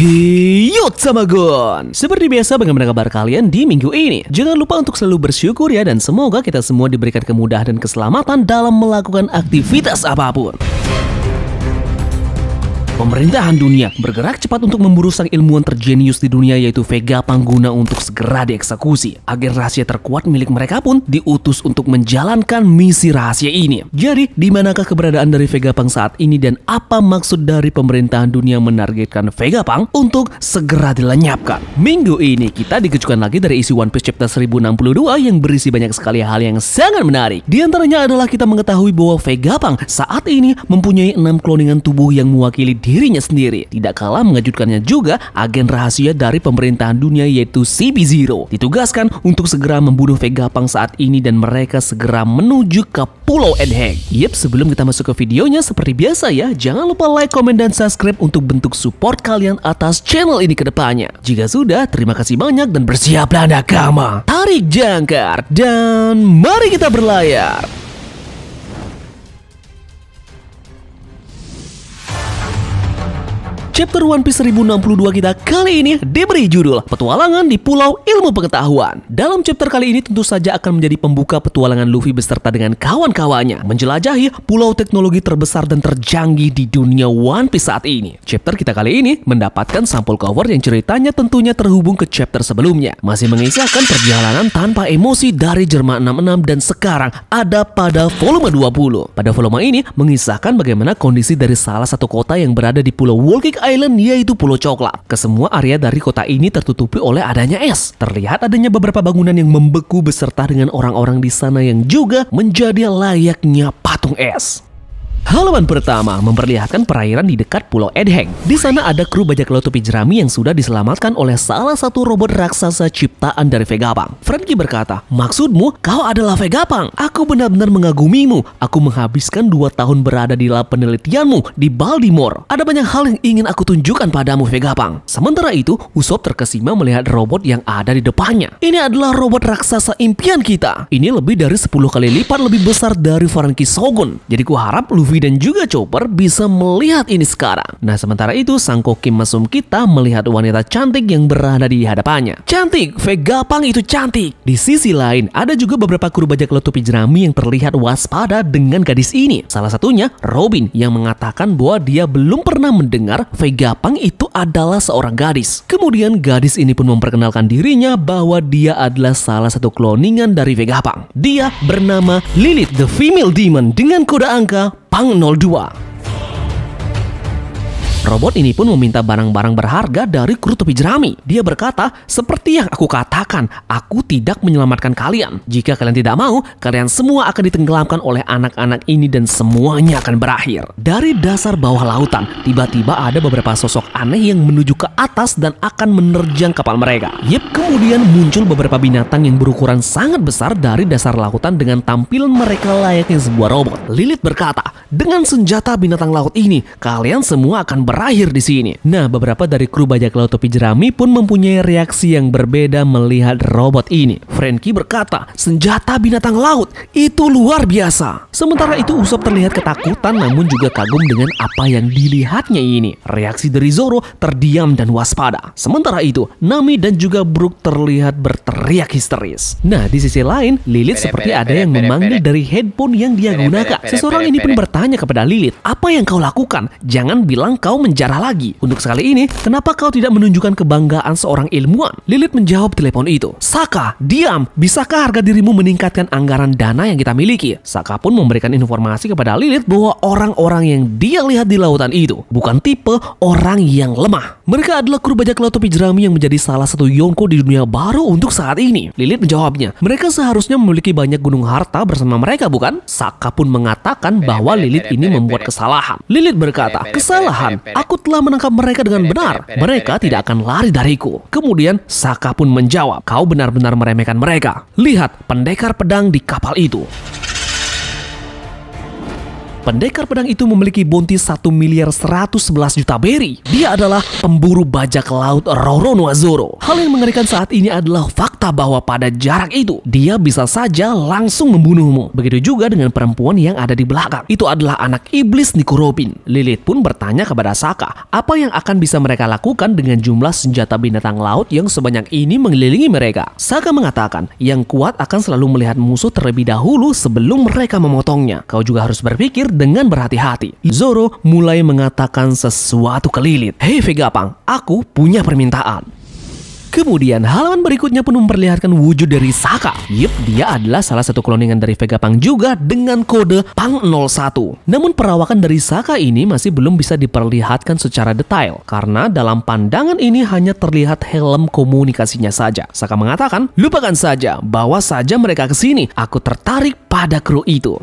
Hiyo Tamagon. Seperti biasa, bagaimana kabar kalian di minggu ini? Jangan lupa untuk selalu bersyukur ya, dan semoga kita semua diberikan kemudahan dan keselamatan dalam melakukan aktivitas apapun. Pemerintahan dunia bergerak cepat untuk memburu sang ilmuwan terjenius di dunia, yaitu Vegapunk, guna untuk segera dieksekusi. Agen rahasia terkuat milik mereka pun diutus untuk menjalankan misi rahasia ini. Jadi, di manakah keberadaan dari Vegapunk saat ini, dan apa maksud dari pemerintahan dunia menargetkan Vegapunk untuk segera dilenyapkan? Minggu ini kita dikejutkan lagi dari isi One Piece chapter 1062 yang berisi banyak sekali hal yang sangat menarik. Di antaranya adalah kita mengetahui bahwa Vegapunk saat ini mempunyai 6 kloningan tubuh yang mewakili dirinya sendiri. Tidak kalah mengejutkannya juga, agen rahasia dari pemerintahan dunia yaitu CP0 ditugaskan untuk segera membunuh Vegapunk saat ini, dan mereka segera menuju ke Pulau Edheg. Yep, sebelum kita masuk ke videonya, seperti biasa ya, jangan lupa like, komen, dan subscribe untuk bentuk support kalian atas channel ini ke depannya. Jika sudah, terima kasih banyak dan bersiaplah nakama. Tarik jangkar dan mari kita berlayar. Chapter One Piece 1062 kita kali ini diberi judul Petualangan di Pulau Ilmu Pengetahuan. Dalam chapter kali ini tentu saja akan menjadi pembuka petualangan Luffy beserta dengan kawan-kawannya menjelajahi pulau teknologi terbesar dan tercanggih di dunia One Piece saat ini. Chapter kita kali ini mendapatkan sampul cover yang ceritanya tentunya terhubung ke chapter sebelumnya. Masih mengisahkan perjalanan tanpa emosi dari Jerma 66 dan sekarang ada pada volume 20. Pada volume ini mengisahkan bagaimana kondisi dari salah satu kota yang berada di Pulau Whole Cake Island, yaitu Pulau Coklat. Kesemua area dari kota ini tertutupi oleh adanya es. Terlihat adanya beberapa bangunan yang membeku beserta dengan orang-orang di sana yang juga menjadi layaknya patung es. Halaman pertama memperlihatkan perairan di dekat Pulau Edheg. Di sana ada kru bajak laut topi jerami yang sudah diselamatkan oleh salah satu robot raksasa ciptaan dari Vegapunk. Franky berkata, "Maksudmu, kau adalah Vegapunk? Aku benar-benar mengagumimu. Aku menghabiskan 2 tahun berada di lab penelitianmu di Baltimore. Ada banyak hal yang ingin aku tunjukkan padamu, Vegapunk." Sementara itu, Usopp terkesima melihat robot yang ada di depannya. Ini adalah robot raksasa impian kita. Ini lebih dari 10 kali lipat lebih besar dari Franky Shogun. Jadi ku harap Luffy dan juga Chopper bisa melihat ini sekarang. Nah, sementara itu sang koki mesum kita melihat wanita cantik yang berada di hadapannya. Cantik, Vegapunk itu cantik. Di sisi lain, ada juga beberapa kru bajak laut topi jerami yang terlihat waspada dengan gadis ini. Salah satunya Robin yang mengatakan bahwa dia belum pernah mendengar Vegapunk itu adalah seorang gadis. Kemudian gadis ini pun memperkenalkan dirinya bahwa dia adalah salah satu kloningan dari Vegapunk. Dia bernama Lilith the Female Demon dengan kode angka Pang 02. Robot ini pun meminta barang-barang berharga dari kru topi jerami. Dia berkata, "Seperti yang aku katakan, aku tidak menyelamatkan kalian. Jika kalian tidak mau, kalian semua akan ditenggelamkan oleh anak-anak ini dan semuanya akan berakhir." Dari dasar bawah lautan, tiba-tiba ada beberapa sosok aneh yang menuju ke atas dan akan menerjang kapal mereka. Kemudian muncul beberapa binatang yang berukuran sangat besar dari dasar lautan dengan tampilan mereka layaknya sebuah robot. Lilith berkata, "Dengan senjata binatang laut ini, kalian semua akan berakhir di sini." Nah, beberapa dari kru bajak laut topi jerami pun mempunyai reaksi yang berbeda melihat robot ini. Franky berkata, "Senjata binatang laut itu luar biasa." Sementara itu Usopp terlihat ketakutan namun juga kagum dengan apa yang dilihatnya ini. Reaksi dari Zoro terdiam dan waspada. Sementara itu Nami dan juga Brook terlihat berteriak histeris. Nah, di sisi lain Lilith seperti ada yang memanggil dari headphone yang dia gunakan. Seseorang ini pun bertanya kepada Lilith, "Apa yang kau lakukan? Jangan bilang kau menjarah lagi. Untuk sekali ini, kenapa kau tidak menunjukkan kebanggaan seorang ilmuwan?" Lilith menjawab telepon itu, "Saka, diam. Bisakah harga dirimu meningkatkan anggaran dana yang kita miliki?" Saka pun memberikan informasi kepada Lilith bahwa orang-orang yang dia lihat di lautan itu bukan tipe orang yang lemah. Mereka adalah kru bajak laut topi jerami yang menjadi salah satu Yonko di dunia baru untuk saat ini. Lilith menjawabnya, "Mereka seharusnya memiliki banyak gunung harta bersama mereka, bukan?" Saka pun mengatakan bahwa Lilith ini membuat kesalahan. Lilith berkata, "Kesalahan? Aku telah menangkap mereka dengan benar. Mereka tidak akan lari dariku." Kemudian Saka pun menjawab, "Kau benar-benar meremehkan mereka. Lihat pendekar pedang di kapal itu." Pendekar pedang itu memiliki bounty 1.111 juta berry. Dia adalah pemburu bajak laut Roronoa-Zoro. Hal yang mengerikan saat ini adalah fakta bahwa pada jarak itu dia bisa saja langsung membunuhmu. Begitu juga dengan perempuan yang ada di belakang. Itu adalah anak iblis Nico Robin. Lilith pun bertanya kepada Sokka apa yang akan bisa mereka lakukan dengan jumlah senjata binatang laut yang sebanyak ini mengelilingi mereka. Sokka mengatakan yang kuat akan selalu melihat musuh terlebih dahulu sebelum mereka memotongnya. Kau juga harus berpikir dengan berhati-hati. Zoro mulai mengatakan sesuatu ke Lilith. Hei Vegapunk, aku punya permintaan. Kemudian halaman berikutnya pun memperlihatkan wujud dari Sokka. Yup, dia adalah salah satu kloningan dari Vegapunk juga dengan kode Punk 01. Namun perawakan dari Sokka ini masih belum bisa diperlihatkan secara detail karena dalam pandangan ini hanya terlihat helm komunikasinya saja. Sokka mengatakan, lupakan saja, bawa saja mereka ke sini. Aku tertarik pada kru itu.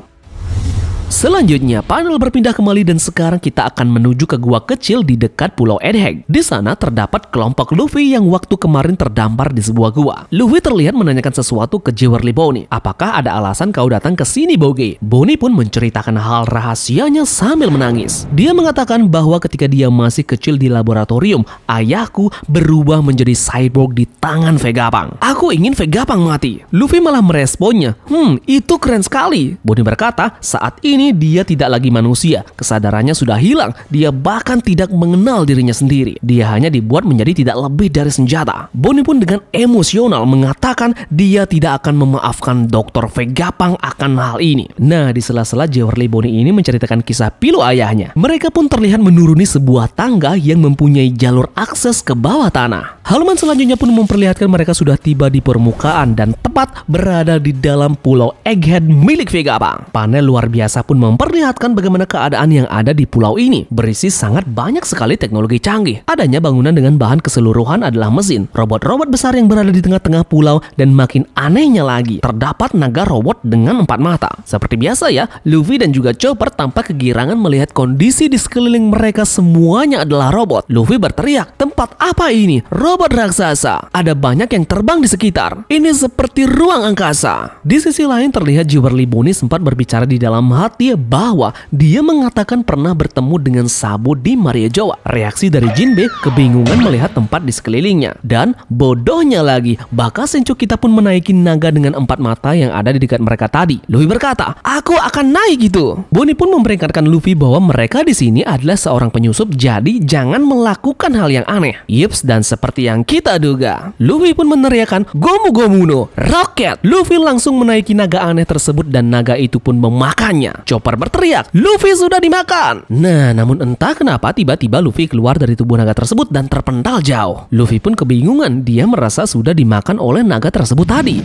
Selanjutnya, panel berpindah kembali dan sekarang kita akan menuju ke gua kecil di dekat Pulau Egghead. Di sana terdapat kelompok Luffy yang waktu kemarin terdampar di sebuah gua. Luffy terlihat menanyakan sesuatu ke Jewelry Bonney. Apakah ada alasan kau datang ke sini, Bogey? Bonney pun menceritakan hal rahasianya sambil menangis. Dia mengatakan bahwa ketika dia masih kecil di laboratorium, ayahku berubah menjadi cyborg di tangan Vegapunk. Aku ingin Vegapunk mati. Luffy malah meresponnya, itu keren sekali. Bonney berkata, saat ini dia tidak lagi manusia, kesadarannya sudah hilang, dia bahkan tidak mengenal dirinya sendiri. Dia hanya dibuat menjadi tidak lebih dari senjata. Bonney pun dengan emosional mengatakan dia tidak akan memaafkan Dr. Vegapunk akan hal ini. Nah, di sela-sela Jewelry Bonney ini menceritakan kisah pilu ayahnya. Mereka pun terlihat menuruni sebuah tangga yang mempunyai jalur akses ke bawah tanah. Halaman selanjutnya pun memperlihatkan mereka sudah tiba di permukaan dan tepat berada di dalam Pulau Egghead milik Vegapunk. Panel luar biasa pun memperlihatkan bagaimana keadaan yang ada di pulau ini. Berisi sangat banyak sekali teknologi canggih. Adanya bangunan dengan bahan keseluruhan adalah mesin, robot-robot besar yang berada di tengah-tengah pulau, dan makin anehnya lagi, terdapat naga robot dengan 4 mata. Seperti biasa ya, Luffy dan juga Chopper tampak kegirangan melihat kondisi di sekeliling mereka semuanya adalah robot. Luffy berteriak, tempat apa ini? Robot raksasa. Ada banyak yang terbang di sekitar. Ini seperti ruang angkasa. Di sisi lain terlihat Jewelry Bonney sempat berbicara di dalam hati bahwa dia mengatakan pernah bertemu dengan Sabo di Maria Joa. Reaksi dari Jinbe kebingungan melihat tempat di sekelilingnya. Dan bodohnya lagi, bakal Sencho kita pun menaiki naga dengan 4 mata yang ada di dekat mereka tadi. Luffy berkata, aku akan naik itu. Bonney pun memperingatkan Luffy bahwa mereka di sini adalah seorang penyusup, jadi jangan melakukan hal yang aneh. Yups, dan seperti yang kita duga, Luffy pun meneriakkan Gomu Gomu no Rocket. Luffy langsung menaiki naga aneh tersebut dan naga itu pun memakannya. Chopper berteriak, Luffy sudah dimakan. Nah, namun entah kenapa tiba-tiba Luffy keluar dari tubuh naga tersebut dan terpental jauh. Luffy pun kebingungan, dia merasa sudah dimakan oleh naga tersebut tadi.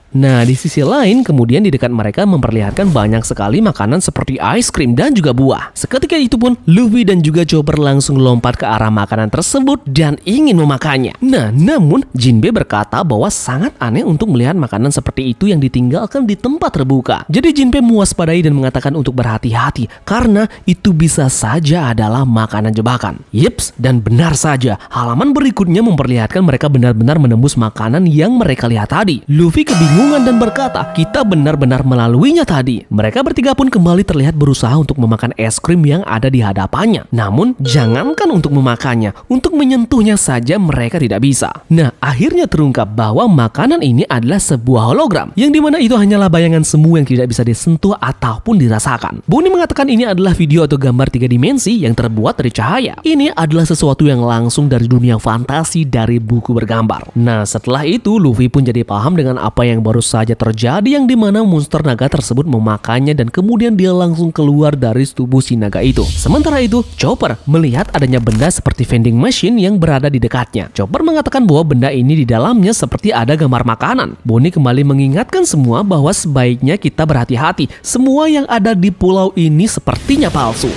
Nah, di sisi lain, kemudian di dekat mereka memperlihatkan banyak sekali makanan seperti es krim dan juga buah. Seketika itu pun, Luffy dan juga Chopper langsung lompat ke arah makanan tersebut dan ingin memakannya. Nah, namun Jinbe berkata bahwa sangat aneh untuk melihat makanan seperti itu yang ditinggalkan di tempat terbuka. Jadi Jinbe mewaspadai dan mengatakan untuk berhati-hati karena itu bisa saja adalah makanan jebakan. Yips, dan benar saja, halaman berikutnya memperlihatkan mereka benar-benar menembus makanan yang mereka lihat tadi. Luffy kebingungan dan berkata, kita benar-benar melaluinya tadi. Mereka bertiga pun kembali terlihat berusaha untuk memakan es krim yang ada di hadapannya. Namun, jangankan untuk memakannya, untuk menyentuhnya saja mereka tidak bisa. Nah, akhirnya terungkap bahwa makanan ini adalah sebuah hologram, yang dimana itu hanyalah bayangan semu yang tidak bisa disentuh ataupun dirasakan. Bonney mengatakan ini adalah video atau gambar 3 dimensi yang terbuat dari cahaya. Ini adalah sesuatu yang langsung dari dunia fantasi dari buku bergambar. Nah, setelah itu Luffy pun jadi paham dengan apa yang baru saja terjadi, yang dimana monster naga tersebut memakannya dan kemudian dia langsung keluar dari tubuh si naga itu. Sementara itu, Chopper melihat adanya benda seperti vending machine yang berada di dekatnya. Chopper mengatakan bahwa benda ini di dalamnya seperti ada gambar makanan. Bonney kembali mengingatkan semua bahwa sebaiknya kita berhati-hati. Semua yang ada di pulau ini sepertinya palsu.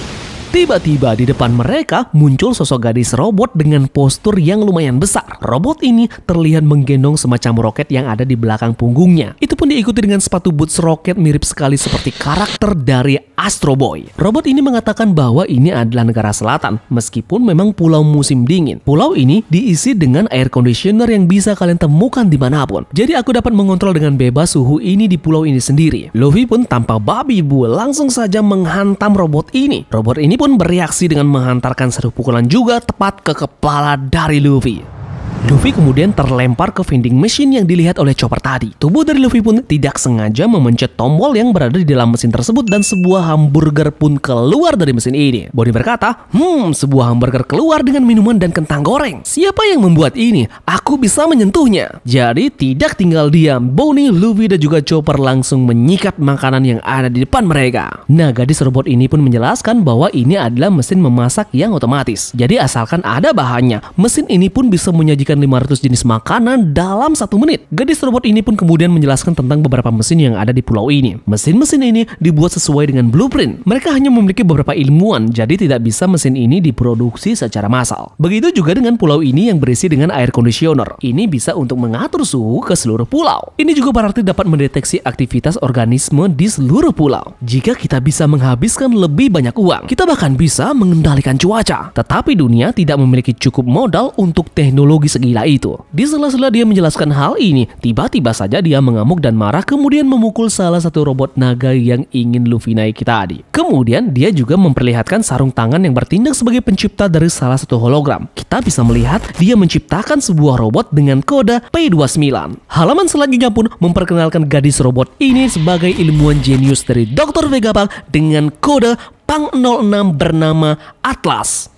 Tiba-tiba di depan mereka muncul sosok gadis robot dengan postur yang lumayan besar. Robot ini terlihat menggendong semacam roket yang ada di belakang punggungnya. Itu pun diikuti dengan sepatu boots roket mirip sekali seperti karakter dari Astro Boy. Robot ini mengatakan bahwa ini adalah negara selatan, meskipun memang pulau musim dingin. Pulau ini diisi dengan air conditioner yang bisa kalian temukan dimanapun. Jadi aku dapat mengontrol dengan bebas suhu ini di pulau ini sendiri. Luffy pun tanpa babi bu langsung saja menghantam robot ini. Robot ini pun bereaksi dengan menghantarkan satu pukulan juga tepat ke kepala dari Luffy. Luffy kemudian terlempar ke vending machine yang dilihat oleh Chopper tadi. Tubuh dari Luffy pun tidak sengaja memencet tombol yang berada di dalam mesin tersebut dan sebuah hamburger pun keluar dari mesin ini. Bonnie berkata, sebuah hamburger keluar dengan minuman dan kentang goreng. Siapa yang membuat ini? Aku bisa menyentuhnya. Jadi tidak tinggal diam, Bonnie, Luffy dan juga Chopper langsung menyikat makanan yang ada di depan mereka. Nah, gadis robot ini pun menjelaskan bahwa ini adalah mesin memasak yang otomatis. Jadi asalkan ada bahannya, mesin ini pun bisa menyajikan 500 jenis makanan dalam 1 menit. Gadis robot ini pun kemudian menjelaskan tentang beberapa mesin yang ada di pulau ini. Mesin-mesin ini dibuat sesuai dengan blueprint. Mereka hanya memiliki beberapa ilmuwan, jadi tidak bisa mesin ini diproduksi secara massal. Begitu juga dengan pulau ini yang berisi dengan air conditioner. Ini bisa untuk mengatur suhu ke seluruh pulau. Ini juga berarti dapat mendeteksi aktivitas organisme di seluruh pulau. Jika kita bisa menghabiskan lebih banyak uang, kita bahkan bisa mengendalikan cuaca. Tetapi dunia tidak memiliki cukup modal untuk teknologi segila itu. Di sela-sela dia menjelaskan hal ini, tiba-tiba saja dia mengamuk dan marah kemudian memukul salah satu robot naga yang ingin Luffy naiki tadi. Kemudian dia juga memperlihatkan sarung tangan yang bertindak sebagai pencipta dari salah satu hologram. Kita bisa melihat dia menciptakan sebuah robot dengan kode P29. Halaman selanjutnya pun memperkenalkan gadis robot ini sebagai ilmuwan jenius dari Dr. Vegapunk dengan kode Pang 06 bernama Atlas.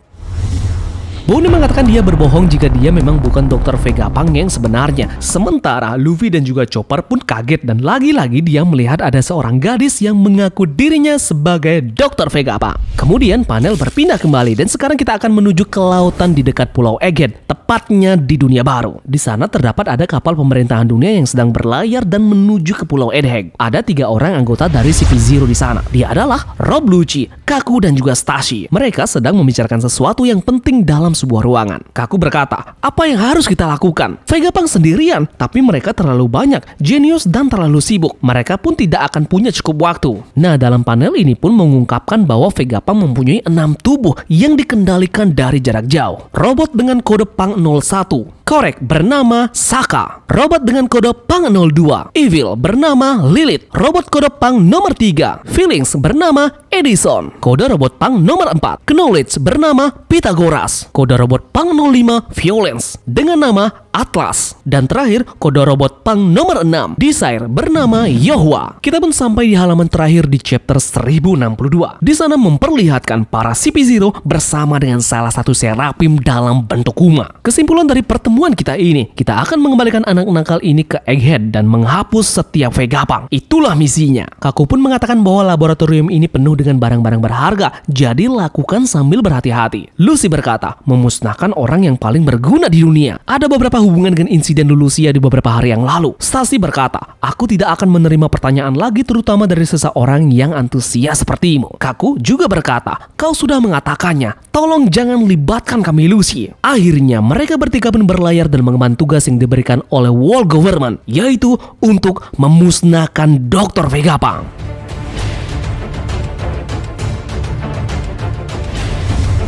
Bonnie mengatakan dia berbohong jika dia memang bukan Dr. Vegapunk yang sebenarnya. Sementara Luffy dan juga Chopper pun kaget dan lagi-lagi dia melihat ada seorang gadis yang mengaku dirinya sebagai Dr. Vegapunk. Kemudian panel berpindah kembali dan sekarang kita akan menuju ke lautan di dekat Pulau Egghead, tepatnya di dunia baru. Di sana terdapat ada kapal pemerintahan dunia yang sedang berlayar dan menuju ke Pulau Egghead. Ada 3 orang anggota dari CP0 di sana. Dia adalah Rob Lucci, Kaku dan juga Stashi. Mereka sedang membicarakan sesuatu yang penting dalam sebuah ruangan. Kaku berkata, apa yang harus kita lakukan? Vegapunk sendirian, tapi mereka terlalu banyak, jenius dan terlalu sibuk. Mereka pun tidak akan punya cukup waktu. Nah, dalam panel ini pun mengungkapkan bahwa Vegapunk mempunyai 6 tubuh yang dikendalikan dari jarak jauh. Robot dengan kode Pang 01. Korek bernama Saka. Robot dengan kode Pang 02. Evil bernama Lilith. Robot kode Pang nomor 3. Feelings bernama Edison. Kode robot Pang nomor 4. Knowledge bernama Pythagoras. Kode robot Pang 05 Violence dengan nama Atlas. Dan terakhir kode robot Pang nomor 6 Desire bernama Yohwa. Kita pun sampai di halaman terakhir di chapter 1062. Di sana memperlihatkan para CP0 bersama dengan salah satu Seraphim dalam bentuk Kuma. Kesimpulan dari pertemuan kita ini, kita akan mengembalikan anak nakal ini ke Egghead dan menghapus setiap Vegapunk. Itulah misinya. Kaku pun mengatakan bahwa laboratorium ini penuh dengan barang-barang berharga, jadi lakukan sambil berhati-hati. Lucy berkata, memusnahkan orang yang paling berguna di dunia. Ada beberapa hubungan dengan insiden Lulusia di beberapa hari yang lalu. Stacy berkata, aku tidak akan menerima pertanyaan lagi terutama dari seseorang yang antusias sepertimu. Kaku juga berkata, kau sudah mengatakannya, tolong jangan libatkan kami Lucy. Akhirnya mereka bertiga pun berlayar dan mengemban tugas yang diberikan oleh World Government, yaitu untuk memusnahkan Dr. Vegapunk.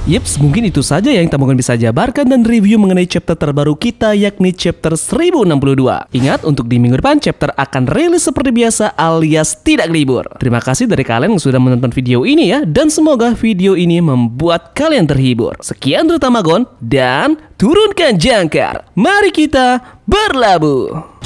Yeps, mungkin itu saja yang Tambogan bisa jabarkan dan review mengenai chapter terbaru kita, yakni chapter 1062. Ingat, untuk di minggu depan chapter akan rilis seperti biasa alias tidak libur. Terima kasih dari kalian yang sudah menonton video ini ya, dan semoga video ini membuat kalian terhibur. Sekian dari Tambogan dan turunkan jangkar. Mari kita berlabuh.